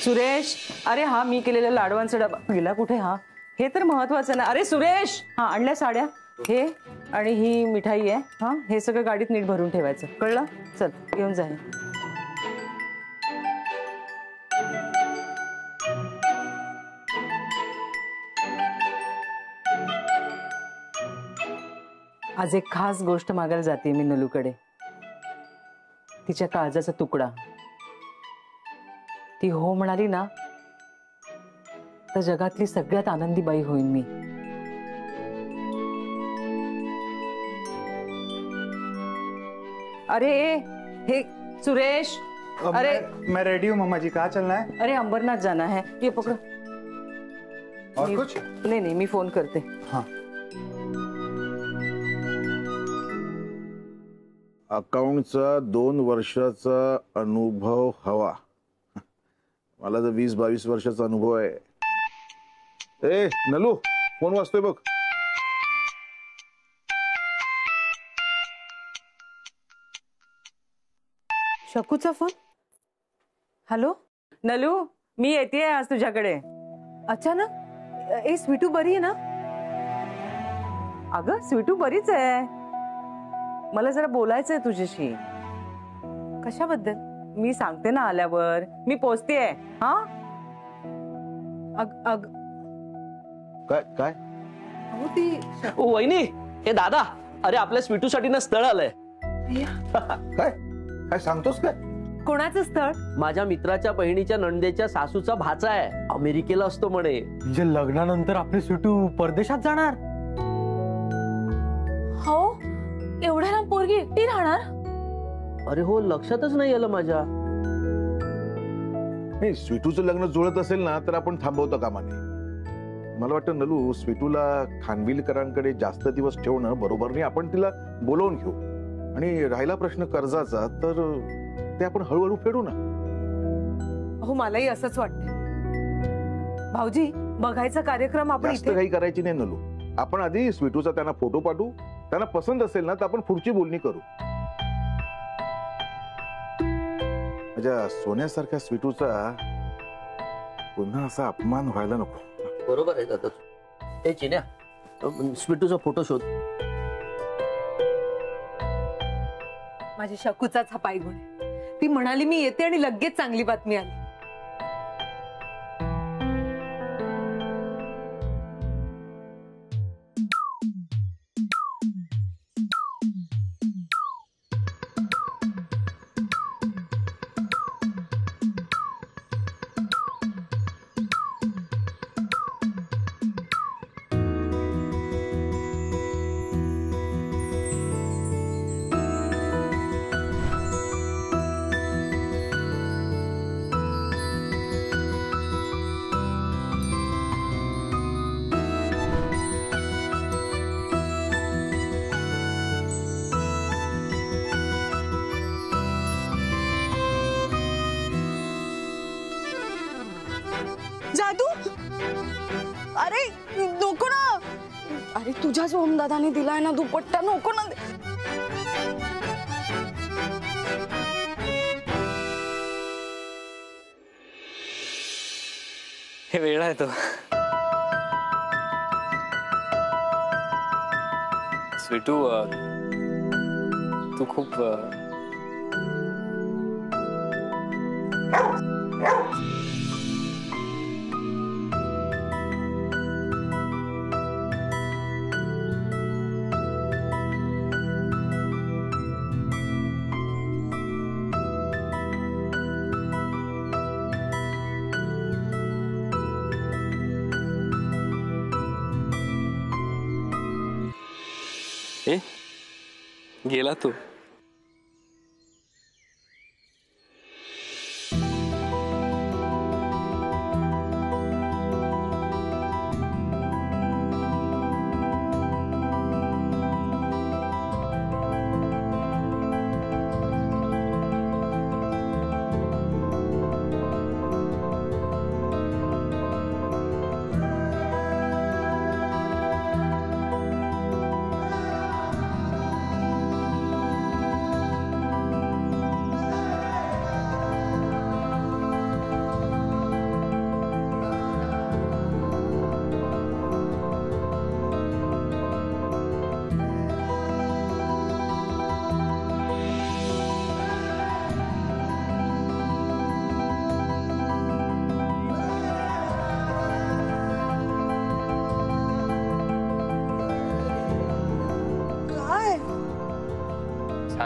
सुरेश, अरे हा मी केलेला लाडवांचा डबा गेला कुठे? हा हे तर महत्वाचं ना. अरे सुरेश, हा आणल्या साड्या, हे आणि ही मिठाई आहे. हा हे सगळं गाडीत नीट भरून ठेवायचं, कळलं? चल घेऊन जा. आज एक खास गोष्ट मागायला जाते मी नलूकडे. तिच्या काळजाचा तुकडा. ती हो म्हणाली ना तर जगातली सगळ्यात आनंदी बाई होईन मी. अरे हे सुरेश, अरे मैं रेडी हूँ मम्मा जी. कहाँ चलना है? अरे अंबरनाथ जाना है. ये पकड़ो. और कुछ? नहीं मैं फोन करते. हाँ. अकाउंटचा 2 वर्षाचा अनुभव हवा. मला तर 20-22 वर्षाचा अनुभव आहे. ए नलू, फोन वाजतोय बघ. शकूचा फोन. हॅलो नलू, मी येते आज तुझ्याकडे. अचानक? ए स्वीटू बरी आहे ना? अगं स्वीटू बरीच आहे. मला जरा बोलायचंय तुझ्याशी. कशाबद्दल? मी सांगते ना आल्यावर. मी पोचतेय. हा काय काय ती वहिनी, हे दादा. अरे आपल्या स्वीटूसाठी ना स्थळ आलंय. काय काय सांगतोस काय? कोणाचं स्थळ? माझ्या मित्राच्या बहिणीच्या नणंदेच्या सासूचा भाचा आहे. अमेरिकेला असतो म्हणे. म्हणजे लग्नानंतर आपली स्वीटू परदेशात जाणार? हो, एवढ्या लांब पोरगी एकटी राहणार? अरे हो, लक्षातच नाही आलं माझ्या. नाही, स्वीटूचं लग्न जुळत असेल ना तर आपण थांबवतो कामा नये. मला वाटतं नलू, स्वीटूला खानविलकरांकडे जास्त दिवस ठेवणं बरोबर नाही. आपण तिला बोलवून घेऊ. आणि राहिला प्रश्न कर्जाचा तर ते आपण हळूहळू फेडू ना. हो मलाही असंच वाटतं. भाऊजी, बघायचा कार्यक्रम आपण जास्त काही करायची नाही नलू. आपण आधी स्वीटूचा त्यांना फोटो पाठवू. त्यांना पसंत असेल ना तर आपण पुढची बोलणी करू. माझ्या सोन्यासारख्या स्वीटूचा पुन्हा असा अपमान व्हायला नको. बरोबर आहे दादा. हे चिन्या, स्वीटूचा फोटो शोध. माझ्या शकूचाच हा पायगुण आहे. ती म्हणाली मी येते आणि लगेच चांगली बातमी आली. जादू? अरे नको ना. अरे तुझ्याच ओमदादाने दिलाय ना दुपट्टा, नको ना. हे वेळ आहे तो. स्वीटू, तू खूप गेला तू.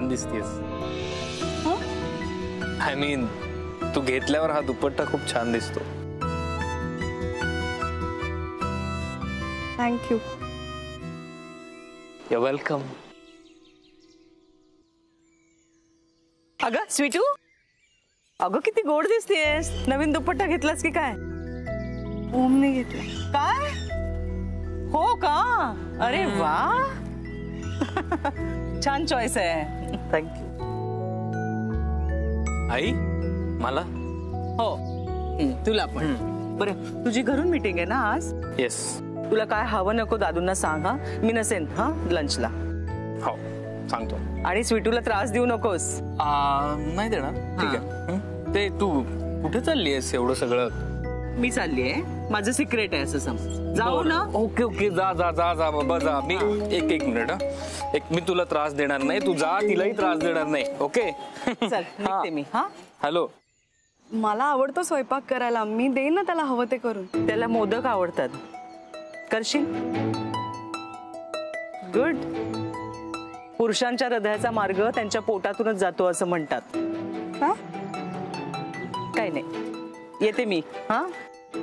छान दिसतेस. आय मीन तू घेतल्यावर हा दुपट्टा खूप छान दिसतो. थँक्यू. You welcome. अगं स्वीटू, अगं किती गोड दिसतेस. नवीन दुपट्टा घेतलास की काय? ओमने घेतलं. काय? हो का? अरे वा. छान चॉईस आहे. थँक्यू. आई मला. हो तुला पण. बरं तुझी घरून मीटिंग आहे ना आज? येस. तुला काय हवं नको दादूंना सांग हा. मी नसेन हा लंचला. हो सांगतो. आणि स्वीटूला त्रास देऊ नकोस. नाही देणार. ठीक आहे. ते तू कुठे चालली आहेस एवढं सगळं? मी चालली आहे. माझं सिक्रेट आहे असं समज. जाऊ ना. ओके ओके जा जा जा जा बाबा जा. मी एक मिनिट. मी तुला त्रास देणार नाही. तू जा, तिलाही त्रास देणार नाही. ओके चल निघते मी. हा हॅलो. मला आवडतो स्वयंपाक करायला. मी देईन ना त्याला हवं ते करून. त्याला मोदक आवडतात. करशील? गुड. पुरुषांच्या हृदयाचा मार्ग त्यांच्या पोटातूनच जातो असं म्हणतात. का? काही नाही. येते मी. हा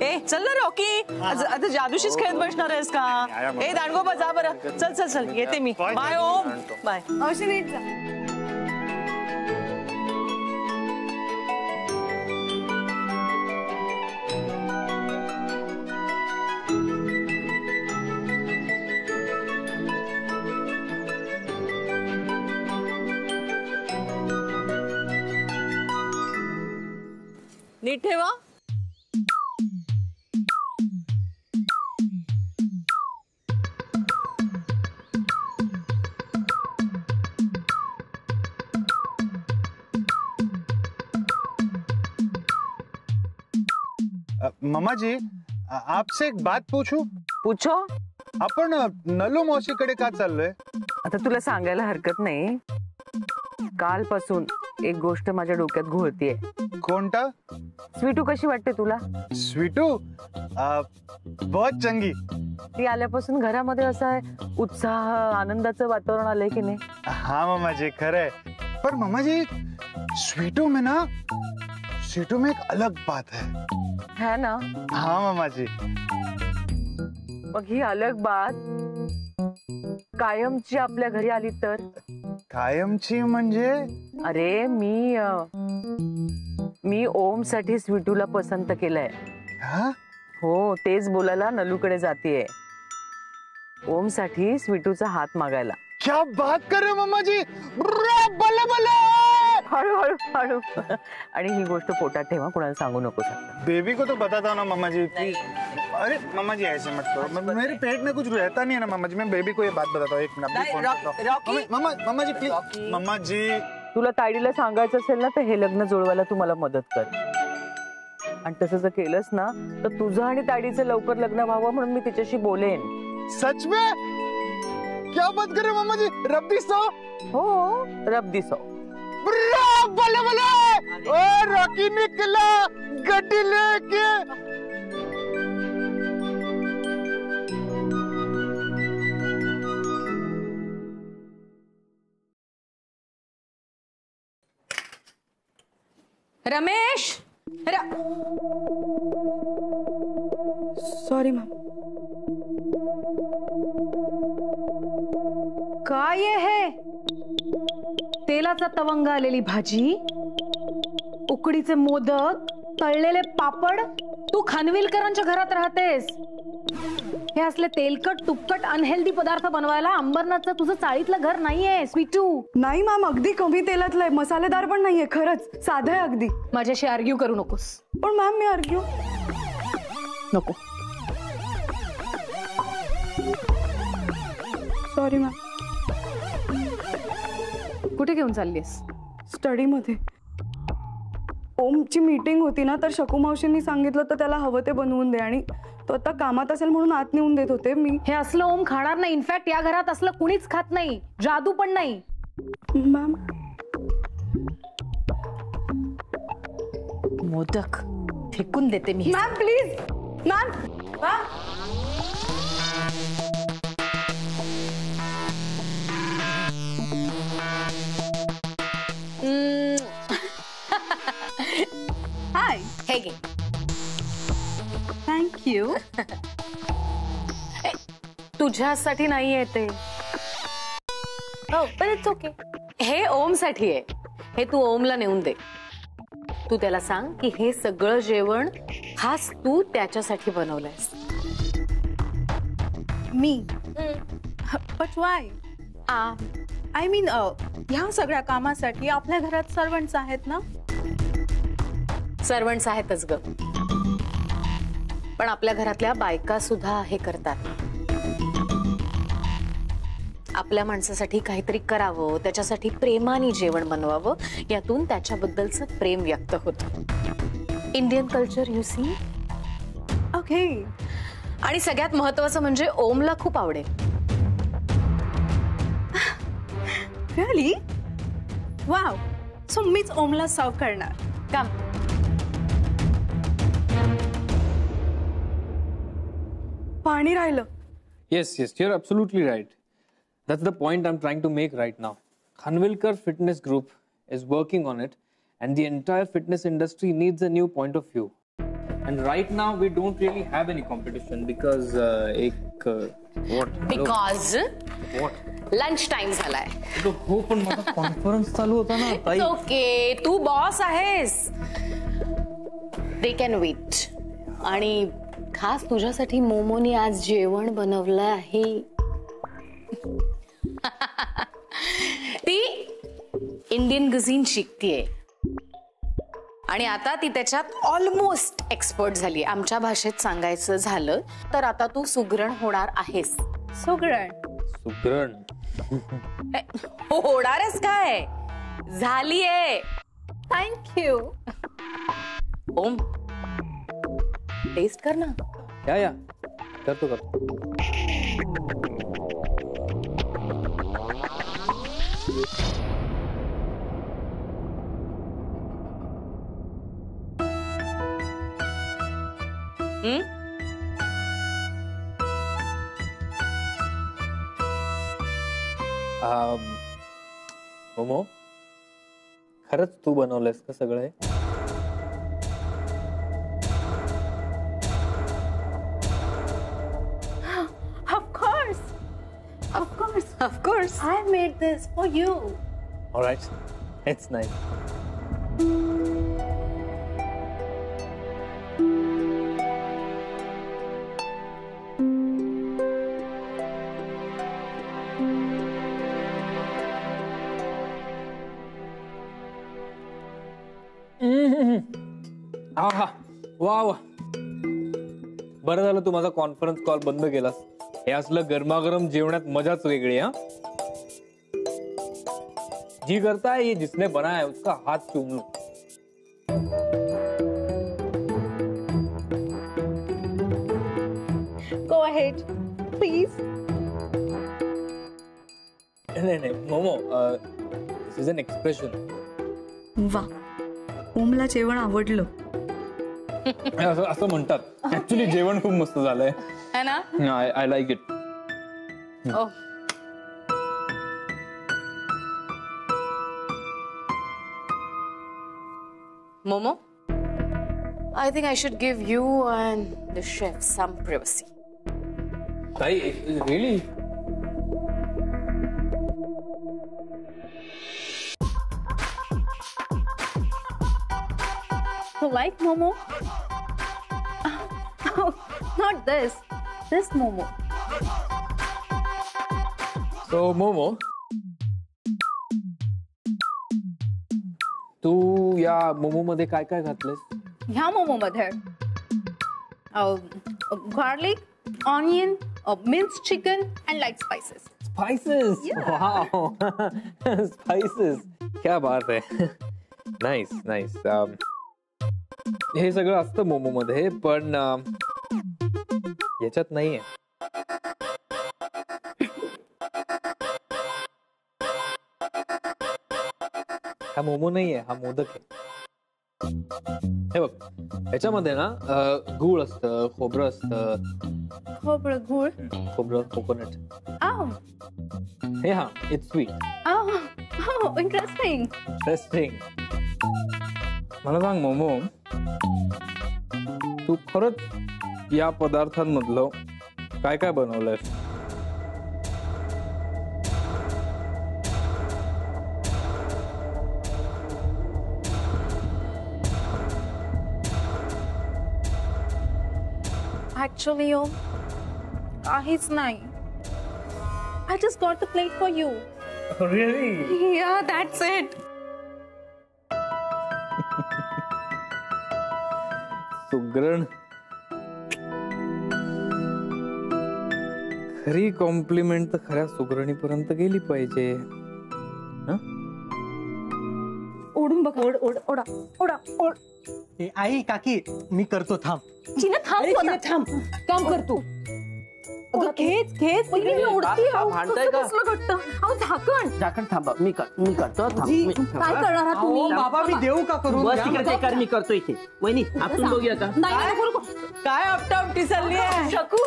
ए चल ना रॉकी. आता जादूशीच खेळत बसणार आहेस का? ए दांडगोबा जा बरं. चल चल चल येते मी. बाय ओम. बाय. अवश्य नीट जा. नीट ठेवा. मम्मा जी आपसे एक बात पूछू? पूछो. आपण नलू मावशीकडे का चाललोय? आता तुला सांगायला हरकत नाही. कालपासून एक गोष्ट माझ्या डोक्यात घोळतीये. कोणता? स्वीटू कशी वाटते तुला? स्वीटू बहुत चंगी. ती आल्यापासून घरामध्ये असं उत्साह आनंदाचं वातावरण आलंय की नाही? हाँ मम्मा जी खरंय. पर मम्मा जी स्वीटू में एक अलग बात है ना. हाँ मम्मा जी. मग ही अलग बात कायमची आपल्या घरी आली तर? कायमची म्हणजे? अरे मी ओम साठी स्वीटूला पसंत केलंय. हा? हो तेच बोलायला नलूकडे जातीये. ओम साठी स्वीटूचा हात मागायला. क्या बात कर रहे हो मम्मा जी. बल्ले बल्ले. हळू हळू हळू. आणि ही गोष्ट पोटात ठेवा. कोणाला सांगू नको. बेबी को तो बताता हूँ ना मम्मा जी प्लीज. अरे मम्मा जी ऐसे मत करो. मेरे पेट में कुछ रहता नहीं है ना मम्मा जी. मैं बेबी को ये बात बताता हूँ. एक मिनट नहीं, फोन करता हूँ. मम्मा जी प्लीज. मम्मा जी तुला ताईडीला सांगायचं असेल ना तर हे लग्न जुळवायला तू मला मदत कर. आणि तसं जर केलंस ना तर तुझं आणि ताईडीचं लवकर लग्न व्हावं म्हणून मी तिच्याशी बोलेन. सच में? क्या बात कर रहे हो मम्मा जी. रब्बी सो. हो रब दिसो. बल्ले बल्ले. ओ रॉकी निकला गड्डी लेके. रमेश. Sorry ma'am. काय हे? तेलाचा तवंग आलेली भाजी, उकडीचे मोदक, तळलेले पापड. तू खानविलकरांच्या घरात राहतेस. हे असले तेलकट तुपकट अनहेल्दी पदार्थ बनवायला अंबरनाथचं तुझं चाळीतलं घर नाहीये स्वीटू. नाही मॅम अगदी कमी तेलातलं आहे. मसालेदार पण नाहीये. खरंच साधं आहे अगदी. माझ्याशी आर्ग्यू करू नकोस. पण मॅम मी आर्ग्यू नको. Sorry ma'am. कुठे घेऊन चाललीस? स्टडी मध्ये. ओमची मीटिंग होती ना तर शकू मावशींनी सांगितलं तर त्याला हवं ते बनवून दे. आणि तो आता कामात असेल म्हणून आत नेऊन देत होते मी. हे असलं ओम खाणार नाही. इनफॅक्ट या घरात असलं कुणीच खात नाही. जादू पण नाही. मॅम मोदक फेकून देते मी. Ma'am please. मॅम हे घे. थँक्यू. तुझ्यासाठी नाहीये ते. हो पण इट्स ओके. हे ओम साठी आहे. हे तू ओमला नेऊन दे. तू त्याला सांग की हे सगळं जेवण खास तू त्याच्यासाठी बनवलंयस. मी बट वाय? आय मीन ह्या सगळ्या कामासाठी आपल्या घरात सर्वंट्स आहेत ना. सर्वंट्स आहेतच ग, पण आपल्या घरातल्या बायका सुद्धा हे करतात. आपल्या माणसासाठी काहीतरी करावं, त्याच्यासाठी प्रेमाने जेवण बनवावं, यातून त्याच्याबद्दलचं प्रेम व्यक्त होतं. Indian culture you see. Okay. आणि सगळ्यात महत्वाचं म्हणजे ओमला खूप आवडेल. रिअली? वाव. सो मीच ओमला सर्व करणार. काम. पाणी राहिलं. Yes, you're absolutely right. That's the point I'm trying to make right now. Khanvilkar Fitness Group is working on it, and the entire fitness industry needs a new point of view. And right now, we don't really have any competition because what? Because What? Lunch time झालाय. हो पण माझा conference चालू होता ना ताई. Okay, तू boss आहेस. They can wait. आणि खास तुझ्यासाठी मोमोनी आज जेवण बनवलं आहे. ती इंडियन कुझीन शिकतीये आणि आता ती त्याच्यात ऑलमोस्ट एक्सपर्ट झाली. आमच्या भाषेत सांगायचं झालं तर आता तू सुगरण होणार आहेस. सुगरण. सुगरण. होणारच काय, झालीये. थँक्यू. ओम, टेस्ट कर ना. या करतो. मोमो, खरंच तू बनवलंयस का सगळं हे? Of course. I made this for you. All right, it's nice. वा वा, बरं झालं तू माझा कॉन्फरन्स कॉल बंद केलास. हे असलं गरमागरम जेवणात मजाच वेगळी. हा, जी करता है ये जिसने बनाया है उसका हाथ चूम लो. Go ahead, please. नाही मोमो, दिस इज एन एक्सप्रेशन. वा, ओमला जेवण आवडलं असं म्हणतात. ऍक्च्युली जेवण खूप मस्त झालंय. है ना. I like it. Momo, I think I should give you and the chef some privacy. ताई, really? You like Momo? Oh, not this. This Momo. So Momo, तू या मोमो मध्ये काय काय घातलंस? ह्या मोमो मध्ये garlic, onion, means chicken and light spices. Spices. Wow. Spices. क्या बात आहे. नाईस. हे सगळं असतं मोमो मध्ये, पण याच्यात नाहीये. हा मोमो नाहीये, हा मोदक आहे. हे बघ, याच्यामध्ये ना गूळ असतं, खोबरं असतं. खोबरं, कोकोनट. हे हा, इट्स स्वीट. इंटरेस्टिंग. मला सांग मोमो, तू खरंच या पदार्थांमधलं काय काय बनवलंयस? ऍक्च्युअली काहीच नाही. I just got the plate for you. Really? या दॅट्स इट. सुगरण, खरी कॉम्प्लिमेंट तर खऱ्या सुगरणीपर्यंत गेली पाहिजे. ओढून बघ. ओढ ओढ ओढा ओढा ओढ. ए, आई काकी मी करतो थांब. चिना थांब तू आता. थांब काम कर तू. अगं खेच खेच पहिले मी ओढते. हा, भांडताय का? कसलं घट्ट. अहो झाकण. झाकण थांबा, मी करतो. थांब. जी, मी- काय करणार आहात तुम्ही? अहो, बाबा मी देऊ का करून? बस द्या तिकडे मला. ते कर, मी करतो इथे. वहिनी आपण बघूया का? नाही नाही, नको, नको. काय आपटापटी चालली आहे शकू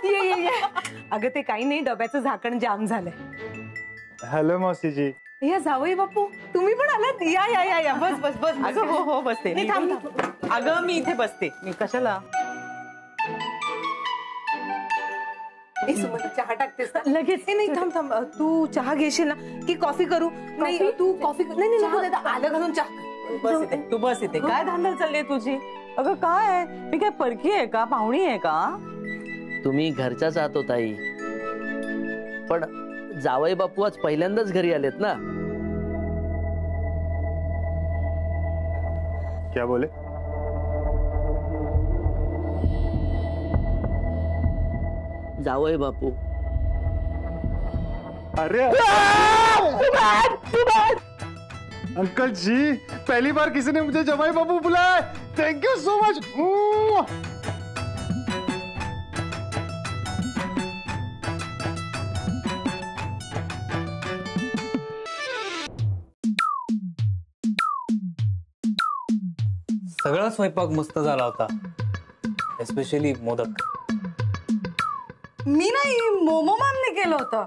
ये ये ये. अगं ते काही नाही, डब्याचं झाकण जाम झालंय. हॅलो मौसीजी. या जावई बापू, तुम्ही पण आलात? या या या या, बस बस बस. अगं हो हो बसते. नाही, थांब, अगं मी इथे बसते. मी कशाला? ए, सुमन, चहा टाकतेस ना? लगेच. नाही थांब थांब. तू चहा घेशील ना की कॉफी करू? नाही तू कॉफी नाही नाही नको दादा, आलं घालून चहा. बस इथे, तू बस इथे. काय धांदल चालली आहे तुझी? अगं काय आहे? मी काय परकी आहे का? पाहुणी आहे का? तुम्ही घरच्याच आहात हो ताई, पण जावई बापू आज पहिल्यांदाच घरी आलेत ना. क्या बोले? जावई बापू. अरे अंकल जी, पहली बार किसी ने मुझे जमाई बाबू बुलाया. Thank you so much. सगळा स्वयंपाक मस्त झाला होता, एस्पेशली मोदक. मी नाही, मोमो मॅमने केलं होतं.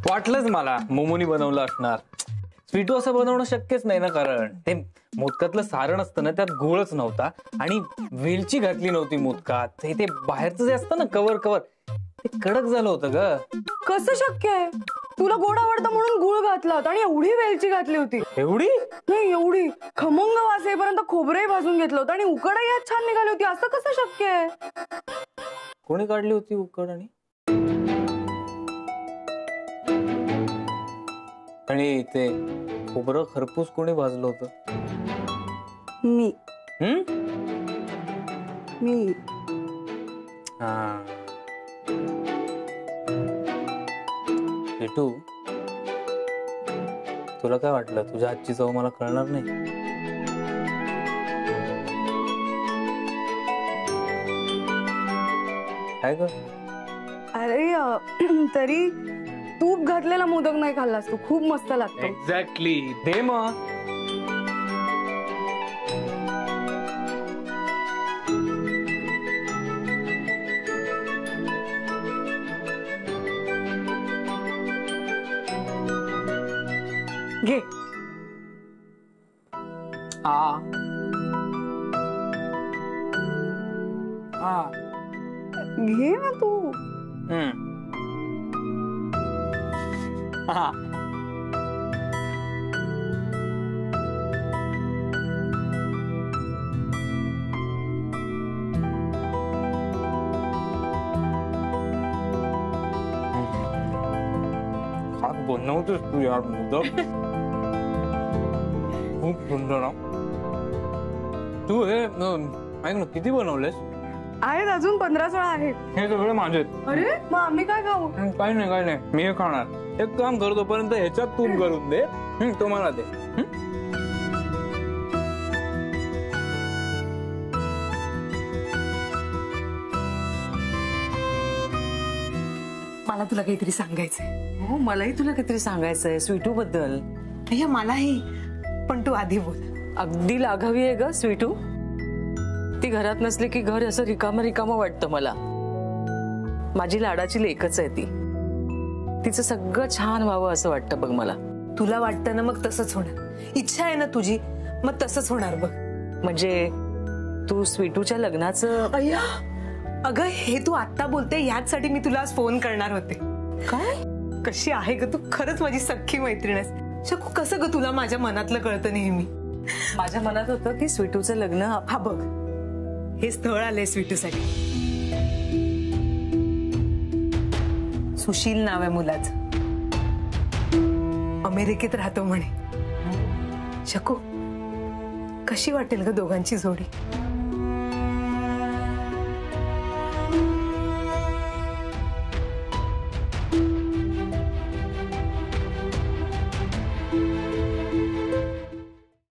वाटलंच मला मोमोनी बनवलं असणार. स्वीटू असं बनवणं शक्यच नाही ना, कारण ते मोदकातलं सारण असतं ना, त्यात गोळच नव्हता आणि वेलची घातली नव्हती मोदकात. ते बाहेरचं जे असतं ना कवर ते कडक झालं होतं ग. कसं शक्य आहे? तुला गोड आवडतं म्हणून गुळ घातला होता आणि एवढी वेलची घातली होती. एवढी नाही एवढी खमंग वास येईपर्यंत खोबरंही भाजून घेतलं होतं आणि उकडही यात छान निघाली होती. असं कसं शक्य आहे? कोणी काढली होती उकड? आणि ते खोबरं खरपूस कोणी भाजलं होतं? मी मी हा. पेटू, तुला काय वाटलं तुझ्या आजची चव मला कळणार नाही? काय ग? अरे तरी तूप घातलेला मोदक नाही खाल्लास तू. खूप मस्त लागतो. एक्झॅक्टली. दे मग. घे. घे ना तू. बनवतोस तू यार मोदक. खूप सुंदर. तू हे ऐक ना, किती बनवलेस? आहेत अजून 15-16 आहेत. हे सगळे माझे. अरे मग आम्ही काय खाऊ? काही नाही मी हे खाणार. एक काम कर, तोपर्यंत ह्याच्यात तूप करून दे. तो मला दे. मला तुला काहीतरी सांगायचंय. हो, मलाही तुला काहीतरी सांगायचंय स्वीटू बद्दल. अय्या मलाही, पण तू आधी बोल. अगदी लाघवी आहे ग स्वीटू. ती घरात नसली की घर असं रिकामं रिकामं वाटतं मला. माझी लाडाची लेकच आहे ती. तिचं सगळं छान व्हावं असं वाटतं बघ मला. तुला वाटतं ना, मग तसंच होणार. इच्छा आहे ना तुझी, मग तसंच होणार बघ. म्हणजे तू स्वीटूच्या लग्नाचं अय्या अगं हे तू आत्ता बोलते ह्याचसाठी मी तुला आज फोन करणार होते. काय? कशी आहे ग तू? खरंच माझी सख्खी मैत्रीण आहेस. शकू कसं ग तुला माझ्या मनातलं कळतं नेहमी. माझ्या मनात होतं की स्वीटूचं लग्न हा बघ हे स्थळ आलंय स्वीटूसाठी. सुशील नाव आहे मुलाचं. अमेरिकेत राहतो म्हणे. शकू कशी वाटेल ग दोघांची जोडी?